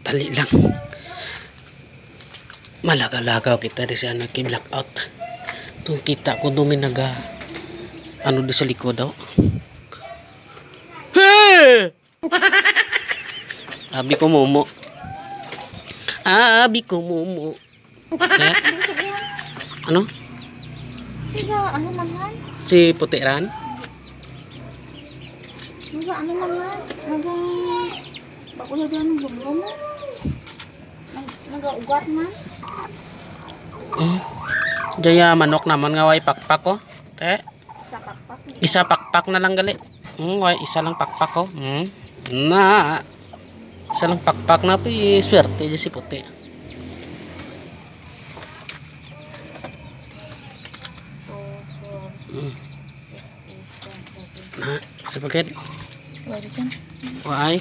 Tali lang. Malagaw-lagaw kita di siya nag-blackout. Itong kita ko dumi naga ano di sa likod daw. Hey! Abi ko mumo. Abi ko mumo. Eh? Ano? Ano man? Si Putiran? Ano man? Bako na dyan ng gulo mo. Nag-ugat man. Jaya manok naman nga way pakpak ko. Sa pakpak. Isa pakpak na lang gali. Way isa lang pakpak ko. Na. Isa lang pakpak na pi swerte di si Puti. Na, sebagai Wala dyan. why